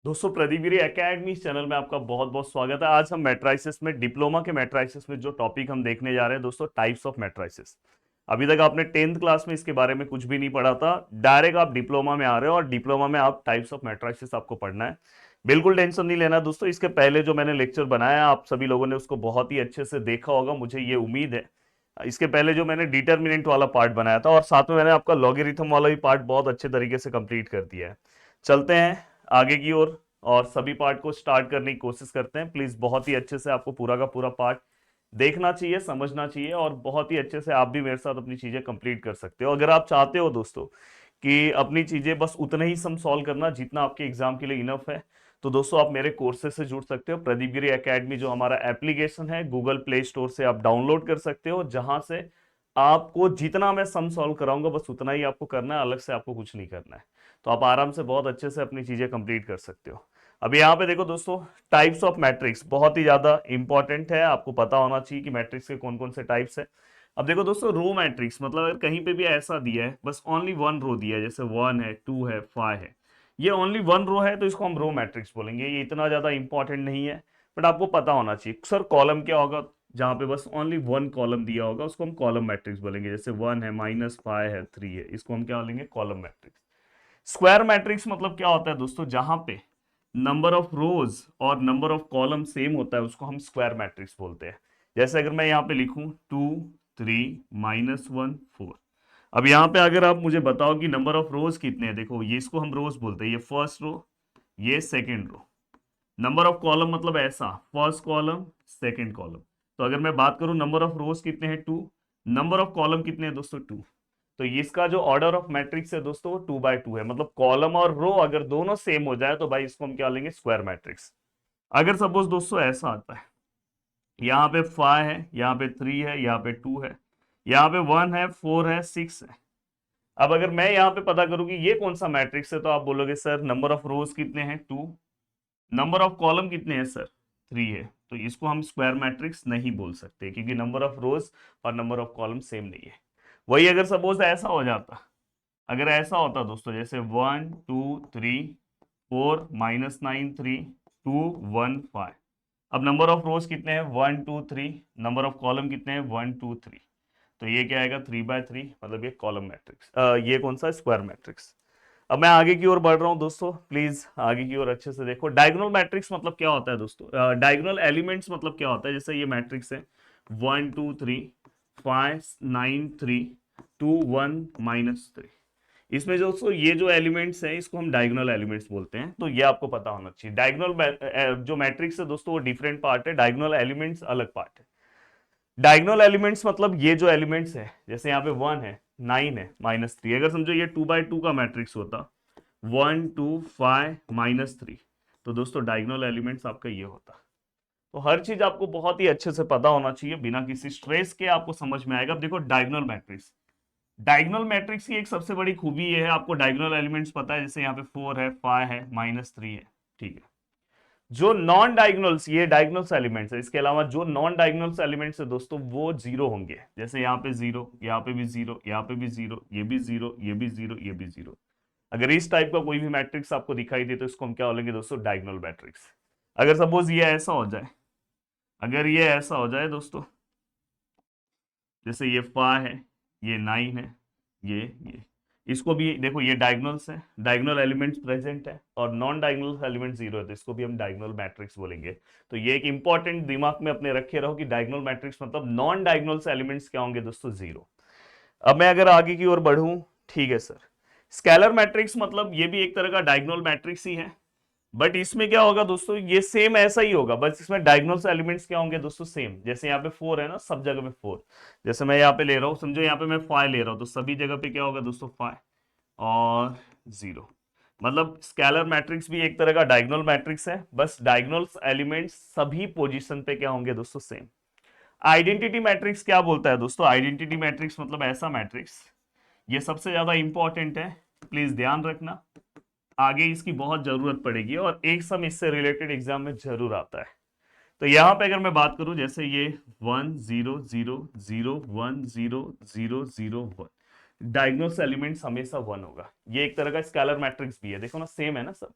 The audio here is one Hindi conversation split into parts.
दोस्तों प्रदीप गिरी एकेडमी चैनल में आपका बहुत बहुत स्वागत है। आज हम मैट्राइसिस में डिप्लोमा के मैट्राइसिस में जो टॉपिक हम देखने जा रहे हैं दोस्तों, टाइप्स ऑफ मैट्राइसिस। अभी तक आपने 10th क्लास में इसके बारे में कुछ भी नहीं पढ़ा था। डायरेक्ट आप डिप्लोमा में आ रहे हो और डिप्लोमा में आप टाइप्स ऑफ मैट्राइसिस आपको पढ़ना है। बिल्कुल टेंशन नहीं लेना दोस्तों। इसके पहले जो मैंने लेक्चर बनाया आप सभी लोगों ने उसको बहुत ही अच्छे से देखा होगा, मुझे ये उम्मीद है। इसके पहले जो मैंने डिटर्मिनेंट वाला पार्ट बनाया था और साथ में मैंने आपका लॉगरिथम वाला भी पार्ट बहुत अच्छे तरीके से कंप्लीट कर दिया है। चलते हैं आगे की ओर और सभी पार्ट को स्टार्ट करने की कोशिश करते हैं। प्लीज बहुत ही अच्छे से आपको पूरा का पूरा पार्ट देखना चाहिए, समझना चाहिए और बहुत ही अच्छे से आप भी मेरे साथ अपनी चीजें कंप्लीट कर सकते हो। अगर आप चाहते हो दोस्तों कि अपनी चीजें बस उतना ही सम सॉल्व करना जितना आपके एग्जाम के लिए इनफ है, तो दोस्तों आप मेरे कोर्सेज से जुड़ सकते हो। प्रदीप गिरी एकेडमी जो हमारा एप्लीकेशन है, गूगल प्ले स्टोर से आप डाउनलोड कर सकते हो, जहां से आपको जितना मैं सम सॉल्व कराऊंगा बस उतना ही आपको करना है, अलग से आपको कुछ नहीं करना है। तो आप आराम से बहुत अच्छे से अपनी चीजें कंप्लीट कर सकते हो। अभी यहाँ पे देखो दोस्तों, टाइप्स ऑफ मैट्रिक्स बहुत ही ज्यादा इंपॉर्टेंट है, आपको पता होना चाहिए कि मैट्रिक्स के कौन कौन से टाइप्स है। अब देखो दोस्तों, रो मैट्रिक्स मतलब अगर कहीं पे भी ऐसा दिया है, बस ओनली वन रो दिया है, जैसे 1 है 2 है 5 है, ये ओनली वन रो है तो इसको हम रो मैट्रिक्स बोलेंगे। ये इतना ज्यादा इंपॉर्टेंट नहीं है, बट आपको पता होना चाहिए। सर कॉलम क्या होगा? जहां पे बस ओनली वन कॉलम दिया होगा उसको हम कॉलम मैट्रिक्स बोलेंगे। जैसे 1 है -5 है 3 है, इसको हम क्या बोलेंगे? Column matrix. स्क्वायर मैट्रिक्स मतलब क्या होता है दोस्तों? जहां पे नंबर ऑफ रोज और नंबर ऑफ कॉलम सेम होता है उसको हम स्क्वायर मैट्रिक्स बोलते हैं। जैसे अगर मैं यहाँ पे लिखूं 2 3 -1 4। अब यहाँ पे अगर आप मुझे बताओ कि नंबर ऑफ रोज कितने हैं, देखो ये इसको हम रोज बोलते हैं, ये फर्स्ट रो, ये second row. Number of column मतलब ऐसा, फर्स्ट कॉलम सेकेंड कॉलम। तो अगर मैं बात करूं नंबर ऑफ रोज कितने हैं 2, नंबर ऑफ कॉलम कितने हैं दोस्तों 2। तो इसका जो ऑर्डर ऑफ मैट्रिक्स है दोस्तों वो 2 by 2 है। मतलब कॉलम और रो अगर दोनों सेम हो जाए तो भाई इसको हम क्या लेंगे? Square matrix. अगर सपोज दोस्तों ऐसा आता है, यहाँ पे 5 है, यहाँ पे 3 है, यहाँ पे 2 है, यहाँ पे 1 है 4 है 6 है। अब अगर मैं यहाँ पे पता करूँ कि ये कौन सा मैट्रिक्स है, तो आप बोलोगे सर नंबर ऑफ रोज कितने हैं 2, नंबर ऑफ कॉलम कितने हैं सर 3 है। तो इसको हम स्क्वायर मैट्रिक्स नहीं बोल सकते क्योंकि नंबर ऑफ रोज और नंबर ऑफ कॉलम सेम नहीं है। वही अगर सपोज ऐसा हो जाता, अगर ऐसा होता दोस्तों, जैसे 1 2 3 4 -9 3 2 1 5। अब नंबर ऑफ रोज कितने हैं? 1 2 3। नंबर ऑफ कॉलम कितने हैं? 1 2 3। तो ये क्या आएगा? 3 by 3, मतलब ये कॉलम मैट्रिक्स, ये कौन सा? Square matrix. अब मैं आगे की ओर बढ़ रहा हूं दोस्तों, प्लीज आगे की ओर अच्छे से देखो। डायगोनल मैट्रिक्स मतलब क्या होता है दोस्तों? डायगोनल एलिमेंट्स मतलब क्या होता है? जैसे ये मैट्रिक्स है 1 2 3 5 9 3 2 1 -3। इसमें जो दोस्तों ये जो एलिमेंट्स हैं इसको हम डायगोनल एलिमेंट्स बोलते हैं। तो ये आपको पता होना चाहिए। डायगोनल जो मैट्रिक्स है दोस्तों वो डिफरेंट पार्ट है, डायगोनल एलिमेंट्स अलग पार्ट है। डायगोनल एलिमेंट्स मतलब ये जो एलिमेंट्स है, जैसे यहाँ पे 1 है 9 है -3। अगर समझो ये 2 by 2 का मैट्रिक्स होता, 1 2 5 -3, तो दोस्तों डायगोनल एलिमेंट्स आपका ये होता। तो हर चीज आपको बहुत ही अच्छे से पता होना चाहिए, बिना किसी स्ट्रेस के आपको समझ में आएगा। अब देखो डायगोनल मैट्रिक्स, डायगोनल मैट्रिक्स की एक सबसे बड़ी खूबी ये है, आपको डायगोनल एलिमेंट्स पता है। जैसे यहाँ पे 4 है 5 है -3 है, ठीक है। जो नॉन डायगोनल्स, ये डायगोनल्स एलिमेंट्स है, इसके अलावा जो नॉन डायगोनल्स एलिमेंट्स है दोस्तों वो जीरो होंगे। जैसे यहाँ पे जीरो, यहाँ पे भी जीरो, यहाँ पे भी जीरो, ये भी जीरो, ये भी जीरो, ये भी जीरो। अगर इस टाइप का कोई भी मैट्रिक्स आपको दिखाई दे तो इसको हम क्या बोलेंगे दोस्तों? Diagonal matrix. अगर सपोज ये ऐसा हो जाए, अगर ये ऐसा हो जाए दोस्तों, जैसे ये 5 है, ये 9 है, ये इसको भी देखो, ये डायगोनल्स है, डायगोनल एलिमेंट्स प्रेजेंट है और नॉन डायगोनल एलिमेंट जीरो है, तो इसको भी हम डायगोनल मैट्रिक्स बोलेंगे। तो ये एक इंपॉर्टेंट दिमाग में अपने रखे रहो कि डायगोनल मैट्रिक्स मतलब नॉन डायगोनल एलिमेंट्स क्या होंगे दोस्तों? जीरो। अब मैं अगर आगे की ओर बढ़ूं, ठीक है सर, स्केलर मैट्रिक्स मतलब ये भी एक तरह का डायगोनल मैट्रिक्स ही है, बट इसमें क्या होगा दोस्तों? ये सेम ऐसा ही होगा, बस इसमें डायगोनल एलिमेंट्स क्या होंगे दोस्तों? सेम। जैसे यहाँ पे 4 है ना, सब जगह पे 4। जैसे मैं यहाँ पे ले रहा हूँ, समझो यहाँ पे मैं 5 ले रहा हूँ, तो सभी जगह पे क्या होगा दोस्तों? 5 और 0। मतलब स्केलर मैट्रिक्स भी एक तरह का डायगोनल मैट्रिक्स है, बस डायगोनल एलिमेंट्स सभी पोजीशन पे क्या होंगे दोस्तों? सेम। आइडेंटिटी मैट्रिक्स क्या बोलता है दोस्तों? आइडेंटिटी मैट्रिक्स मतलब ऐसा मैट्रिक्स, ये सबसे ज्यादा इंपॉर्टेंट है, प्लीज ध्यान रखना, आगे इसकी बहुत जरूरत पड़ेगी और एक सम इससे रिलेटेड एग्जाम में जरूर आता है। तो यहां पे अगर मैं बात करूं, जैसे ये 1 0 0 0 1 0 0 0 1, डायगोनल एलिमेंट्स हमेशा 1 होगा। ये एक तरह का स्केलर मैट्रिक्स भी है, देखो ना, सेम है ना सब।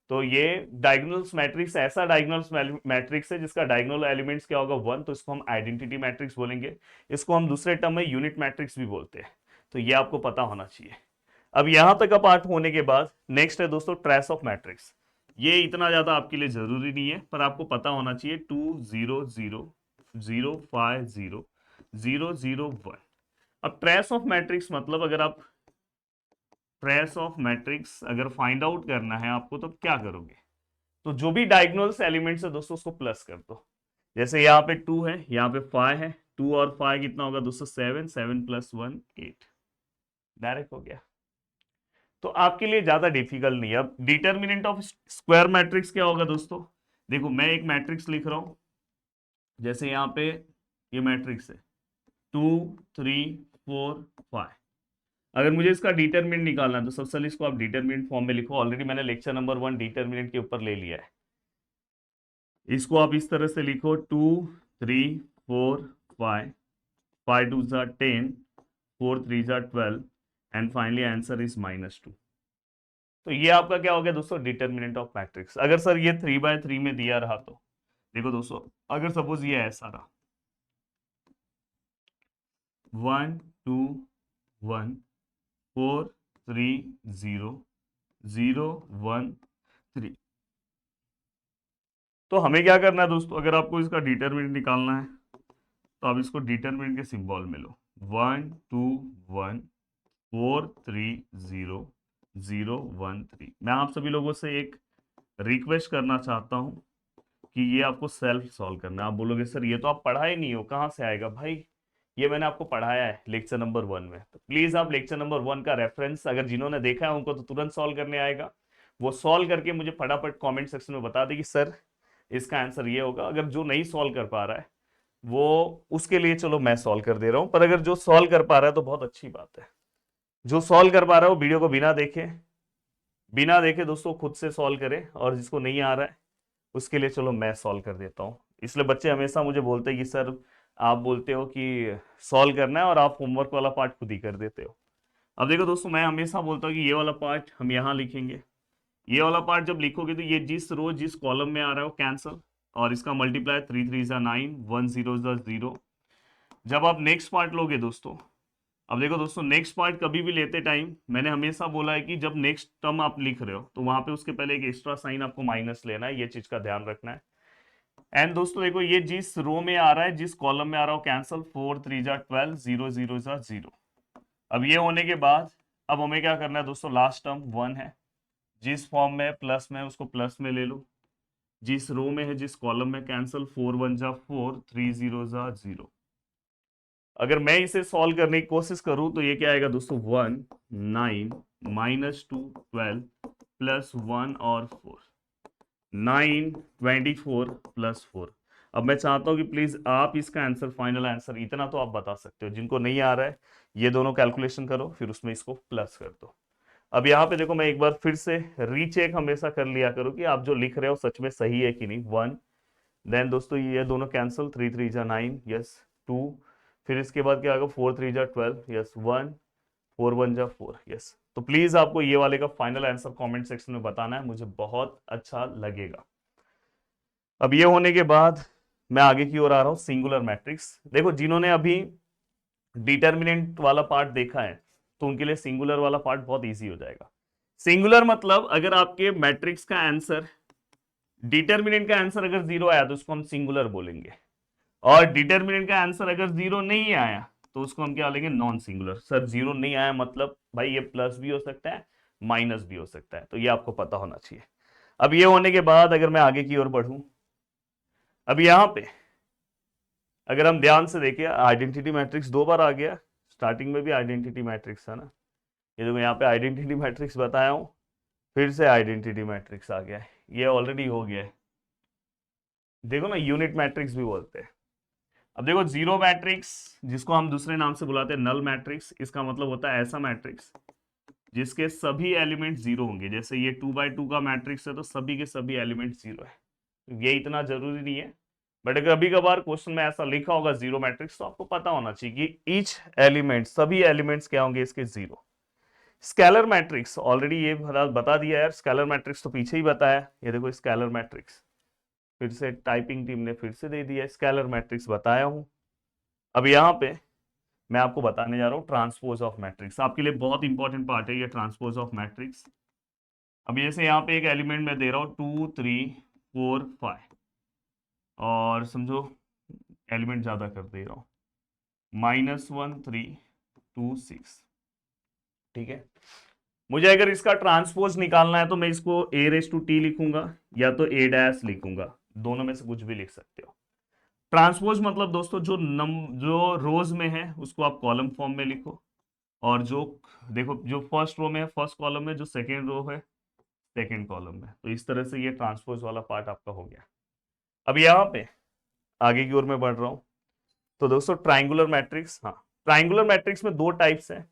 तो ये डायगोनल्स मैट्रिक्स ऐसा डायगोनल्स मैट्रिक्स है जिसका डायगोनल एलिमेंट्स क्या होगा 1, तो इसको हम आइडेंटिटी मैट्रिक्स बोलेंगे। इसको हम दूसरे टर्म में यूनिट मैट्रिक्स भी बोलते हैं। तो ये आपको पता होना चाहिए। अब यहां तक का पार्ट होने के बाद नेक्स्ट है दोस्तों ट्रेस ऑफ मैट्रिक्स। ये इतना ज्यादा आपके लिए जरूरी नहीं है, पर आपको पता होना चाहिए 2 0 0 0 5 0 0 0 1। अब ट्रेस ऑफ मैट्रिक्स मतलब अगर आप ट्रेस ऑफ मैट्रिक्स अगर फाइंड आउट करना है आपको तो क्या करोगे, तो जो भी डायगोनल्स एलिमेंट्स है दोस्तों उसको प्लस कर दो। जैसे यहाँ पे 2 है, यहाँ पे 5 है, 2 और 5 कितना होगा दोस्तों 7, 7 + 1 8, डायरेक्ट हो गया। तो आपके लिए ज्यादा डिफिकल्ट नहीं है। अब डिटर्मिनेंट ऑफ स्क्वायर मैट्रिक्स क्या होगा दोस्तों, देखो मैं एक मैट्रिक्स लिख रहा हूं, जैसे यहाँ पे ये मैट्रिक्स है 2 3 4 5। अगर मुझे इसका डिटरमिनेंट निकालना है तो सबसे पहले इसको आप डिटरमिनेंट फॉर्म में लिखो। ऑलरेडी मैंने लेक्चर नंबर 1 डिटरमिनेंट के ऊपर ले लिया है। इसको आप इस तरह से लिखो 2 3 4 5, 5 2 10, 4 3 12 एंड फाइनली आंसर इज -2। तो ये आपका क्या हो गया दोस्तों डिटरमिनेंट ऑफ मैट्रिक्स। अगर सर ये 3/3 में दिया रहा तो देखो दोस्तों, अगर सपोज ये ऐसा रहा 1 2 1 4 3 0 0 1 3, तो हमें क्या करना है दोस्तों, अगर आपको इसका डिटरमिनेंट निकालना है तो आप इसको डिटरमिनेंट के सिंबल में लो 1 2 1 4 3 0 0 1 3। मैं आप सभी लोगों से एक रिक्वेस्ट करना चाहता हूं कि ये आपको सेल्फ सॉल्व करना है। आप बोलोगे सर ये तो आप पढ़ाए नहीं हो, कहाँ से आएगा भाई, ये मैंने आपको पढ़ाया है लेक्चर नंबर 1 में। तो प्लीज आप लेक्चर नंबर 1 का रेफरेंस अगर जिन्होंने देखा है उनको तो तुरंत सॉल्व करने आएगा, वो सॉल्व करके मुझे फटाफट कमेंट सेक्शन में बता दे कि सर इसका आंसर ये होगा। अगर जो नहीं सॉल्व कर पा रहा है वो उसके लिए चलो मैं सॉल्व कर दे रहा हूं, पर अगर जो सॉल्व कर पा रहा है तो बहुत अच्छी बात है। जो सॉल्व कर पा रहा है वो वीडियो को बिना देखे दोस्तों खुद से सॉल्व करे, और जिसको नहीं आ रहा है उसके लिए चलो मैं सॉल्व कर देता हूँ। इसलिए बच्चे हमेशा मुझे बोलते हैं कि सर आप बोलते हो कि सॉल्व करना है और आप होमवर्क वाला पार्ट खुद ही कर देते हो। अब देखो दोस्तों, मैं हमेशा बोलता हूँ कि ये वाला पार्ट हम यहाँ लिखेंगे, ये वाला पार्ट जब लिखोगे तो ये जिस रो जिस कॉलम में आ रहा है वो कैंसल, और इसका मल्टीप्लाई 3 3 = 9, 1 0 0। जब आप नेक्स्ट पार्ट लोगे दोस्तों, अब देखो दोस्तों नेक्स्ट पार्ट कभी भी लेते टाइम मैंने हमेशा बोला है कि जब नेक्स्ट टर्म आप लिख रहे हो तो वहां पे उसके पहले एक एक्स्ट्रा साइन आपको माइनस लेना है, ये चीज का ध्यान रखना है। एंड दोस्तों देखो ये जिस रो में आ रहा है जिस कॉलम में आ रहा हो कैंसल, 4 3 = 12, 0 0 0। अब ये होने के बाद अब हमें क्या करना है दोस्तों, लास्ट टर्म 1 है, जिस फॉर्म में प्लस में उसको प्लस में ले लो, जिस रो में है जिस कॉलम में कैंसल, 4 1 = 4, 3 0 0। अगर मैं इसे सॉल्व करने की कोशिश करूं तो ये क्या आएगा दोस्तों 1 9 -2 12 +1 और 4 9 24 +4। अब मैं चाहता हूं कि प्लीज आप इसका आंसर फाइनल आंसर इतना तो आप बता सकते हो, जिनको नहीं आ रहा है ये दोनों कैलकुलेशन करो फिर उसमें इसको प्लस कर दो। अब यहाँ पे देखो मैं एक बार फिर से रीचेक हमेशा कर लिया करो कि आप जो लिख रहे हो सच में सही है कि नहीं। 1 देन दोस्तों ये दोनों कैंसिल, 3 3 = 9, यस 2, फिर इसके बाद क्या आएगा 4 3 = 12, यस 1, 4 1 = 4, यस। तो प्लीज आपको ये वाले का फाइनल आंसर कमेंट सेक्शन में बताना है, मुझे बहुत अच्छा लगेगा। अब ये होने के बाद मैं आगे की ओर आ रहा हूं, सिंगुलर मैट्रिक्स। देखो जिन्होंने अभी डिटर्मिनेंट वाला पार्ट देखा है तो उनके लिए सिंगुलर वाला पार्ट बहुत इजी हो जाएगा। सिंगुलर मतलब अगर आपके मैट्रिक्स का आंसर डिटर्मिनेंट का आंसर अगर 0 आया तो उसको हम सिंगुलर बोलेंगे, और डिटर्मिनेंट का आंसर अगर 0 नहीं आया तो उसको हम क्या लेंगे, नॉन सिंगुलर। सर 0 नहीं आया मतलब भाई ये प्लस भी हो सकता है माइनस भी हो सकता है, तो ये आपको पता होना चाहिए। अब ये होने के बाद अगर मैं आगे की ओर बढ़ूं, अब यहां पे अगर हम ध्यान से देखें आइडेंटिटी मैट्रिक्स 2 बार आ गया, स्टार्टिंग में भी आइडेंटिटी मैट्रिक्स है ना, ये देखो यहाँ पे आइडेंटिटी मैट्रिक्स बताया हूं, फिर से आइडेंटिटी मैट्रिक्स आ गया है, ये ऑलरेडी हो गया है। देखो ना यूनिट मैट्रिक्स भी बोलते हैं। अब देखो जीरो मैट्रिक्स जिसको हम दूसरे नाम से बुलाते हैं नल मैट्रिक्स, इसका मतलब होता है ऐसा मैट्रिक्स जिसके सभी एलिमेंट 0 होंगे। जैसे ये 2x2 का मैट्रिक्स है तो सभी के सभी एलिमेंट 0 है। ये इतना जरूरी नहीं है, बट अगर कभी कभार क्वेश्चन में ऐसा लिखा होगा जीरो मैट्रिक्स तो आपको पता होना चाहिए कि ईच एलिमेंट सभी एलिमेंट्स क्या होंगे इसके 0। स्केलर मैट्रिक्स ऑलरेडी ये बता दिया यार, स्केलर मैट्रिक्स तो पीछे ही बताया, ये देखो स्केलर मैट्रिक्स, फिर से टाइपिंग टीम ने फिर से दे दिया, स्केलर मैट्रिक्स बताया हूं। अब यहाँ पे मैं आपको बताने जा रहा हूँ ट्रांसपोज ऑफ मैट्रिक्स, आपके लिए बहुत इंपॉर्टेंट पार्ट है ये ट्रांसपोज ऑफ मैट्रिक्स। अब जैसे यहाँ पे एक एलिमेंट मैं दे रहा हूँ 2 3 4 5, और समझो एलिमेंट ज्यादा कर दे रहा हूँ -1 3 2 6, ठीक है। मुझे अगर इसका ट्रांसपोज निकालना है तो मैं इसको a⁻t लिखूंगा या तो a' लिखूंगा, दोनों में से कुछ भी लिख सकते हो। ट्रांसपोज मतलब दोस्तों जो रोज में है उसको आप कॉलम फॉर्म में लिखो, और जो देखो जो फर्स्ट रो में है फर्स्ट कॉलम में, जो सेकेंड रो है सेकेंड कॉलम में, तो इस तरह से ये ट्रांसपोज वाला पार्ट आपका हो गया। अब यहाँ पे आगे की ओर में बढ़ रहा हूं, तो दोस्तों ट्राइंगुलर मैट्रिक्स, हाँ ट्राइंगुलर मैट्रिक्स में दो टाइप्स है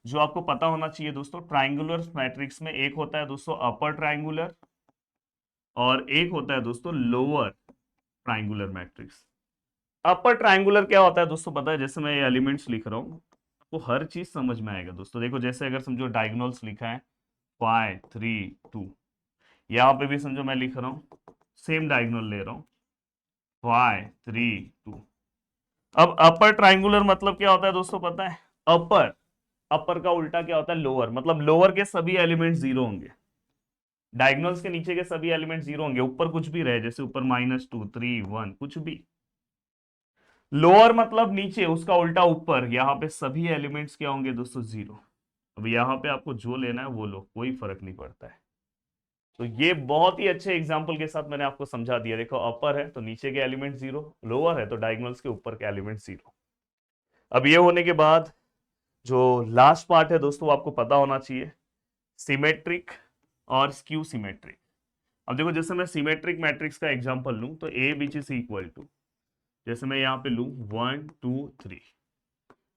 जो आपको पता होना चाहिए दोस्तों। ट्राइंगुलर मैट्रिक्स में एक होता है दोस्तों अपर ट्राइंगुलर, और एक होता है दोस्तों lower triangular matrix. Upper triangular क्या होता है दोस्तों पता है, जैसे मैं ये एलिमेंट्स लिख रहा हूँ आपको हर चीज समझ में आएगा दोस्तों। देखो जैसे अगर समझो डायगोनल्स लिखा है 5 3 2, यहाँ पे भी समझो मैं लिख रहा हूँ सेम डायगोनल ले रहा हूँ 5 3 2। अब अपर ट्राइंगुलर मतलब क्या होता है दोस्तों पता है, अपर, अपर का उल्टा क्या होता है लोअर, मतलब लोअर के सभी एलिमेंट जीरो होंगे, डायगोनल्स के नीचे के सभी एलिमेंट जीरो होंगे, ऊपर कुछ भी रहे जैसे ऊपर -2 3 1 कुछ भी। लोअर मतलब नीचे, उसका उल्टा ऊपर, यहाँ पे सभी एलिमेंट्स क्या होंगे दोस्तों जीरो। अब यहाँ पे आपको जो लेना है वो लो, कोई फर्क नहीं पड़ता है। तो ये बहुत ही अच्छे एग्जाम्पल के साथ मैंने आपको समझा दिया। देखो अपर है तो नीचे के एलिमेंट जीरो, लोअर है तो डायगोनल्स के ऊपर के एलिमेंट जीरो। अब ये होने के बाद जो लास्ट पार्ट है दोस्तों आपको पता होना चाहिए, सिमेट्रिक और स्क्यू सिमेट्रिक। अब देखो जैसे मैं सिमेट्रिक मैट्रिक्स का एग्जांपल लूं तो ए विच इज इक्वल टू, जैसे मैं यहाँ पे लूं 1 2 3।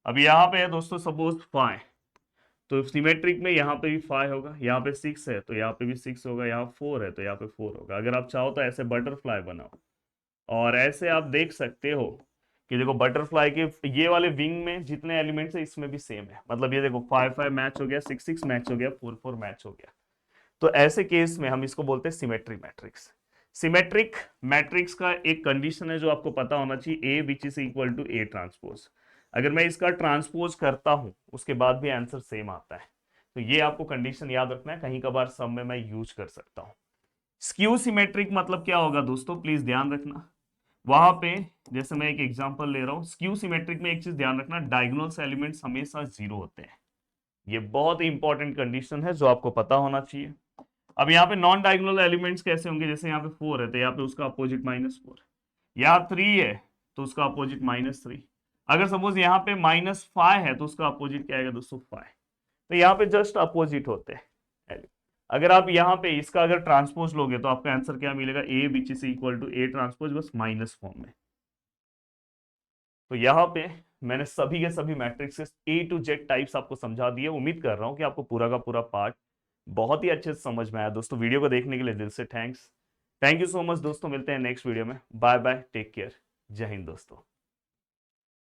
अब यहाँ पे है दोस्तों सपोज 5, तो सिमेट्रिक में यहाँ पे भी 5 होगा, यहाँ पे 6 है तो यहाँ पे भी 6 होगा, यहाँ 4 है तो यहाँ पे 4 होगा। अगर आप चाहो तो ऐसे बटरफ्लाई बनाओ, और ऐसे आप देख सकते हो कि देखो बटरफ्लाई के ये वाले विंग में जितने एलिमेंट्स है इसमें भी सेम है, मतलब ये देखो 5 5 मैच हो गया, 6 6 मैच हो गया, 4 4 मैच हो गया। तो ऐसे केस में हम इसको बोलते हैं सिमेट्रिक मैट्रिक्स। सिमेट्रिक मैट्रिक्स का एक कंडीशन है जो आपको पता होना चाहिए, A which is equal to A transpose. अगर मैं इसका ट्रांसपोज करता हूं उसके बाद भी आंसर सेम आता है, तो ये आपको कंडीशन याद रखना है, कहीं कभार सम में मैं यूज कर सकता हूं। स्क्यू सिमेट्रिक मतलब क्या होगा दोस्तों प्लीज ध्यान रखना, वहां पे जैसे मैं एक एग्जांपल ले रहा हूं, स्क्यू सिमेट्रिक में एक चीज ध्यान रखना, डायगोनल्स एलिमेंट्स हमेशा जीरो होते हैं। ये बहुत ही इंपॉर्टेंट कंडीशन है जो आपको पता होना चाहिए। अब यहाँ पे नॉन डायगोनल एलिमेंट्स कैसे होंगे, जैसे यहाँ पे 4 है तो यहाँ पे उसका अपोजिट -4, यहाँ 3 है तो उसका अपोजिट -3। अगर सपोज यहाँ पे -5 है तो उसका अपोजिट क्या आएगा दोस्तों 5। तो यहाँ पे जस्ट अपोजिट होते हैं। अगर आप यहाँ पे इसका अगर ट्रांसपोज लोगे तो आपका आंसर क्या मिलेगा, A which is equal to A transpose, बस माइनस फॉर्म में। तो यहाँ पे मैंने सभी के सभी matrix A to Z types आपको समझा दिए। उम्मीद कर रहा हूँ कि आपको पूरा का पूरा पार्ट बहुत ही अच्छे से समझ में आया। दोस्तों वीडियो को देखने के लिए दिल से thanks, thank you so much दोस्तों। मिलते हैं नेक्स्ट वीडियो में, बाय बाय, टेक केयर, जय हिंद दोस्तों।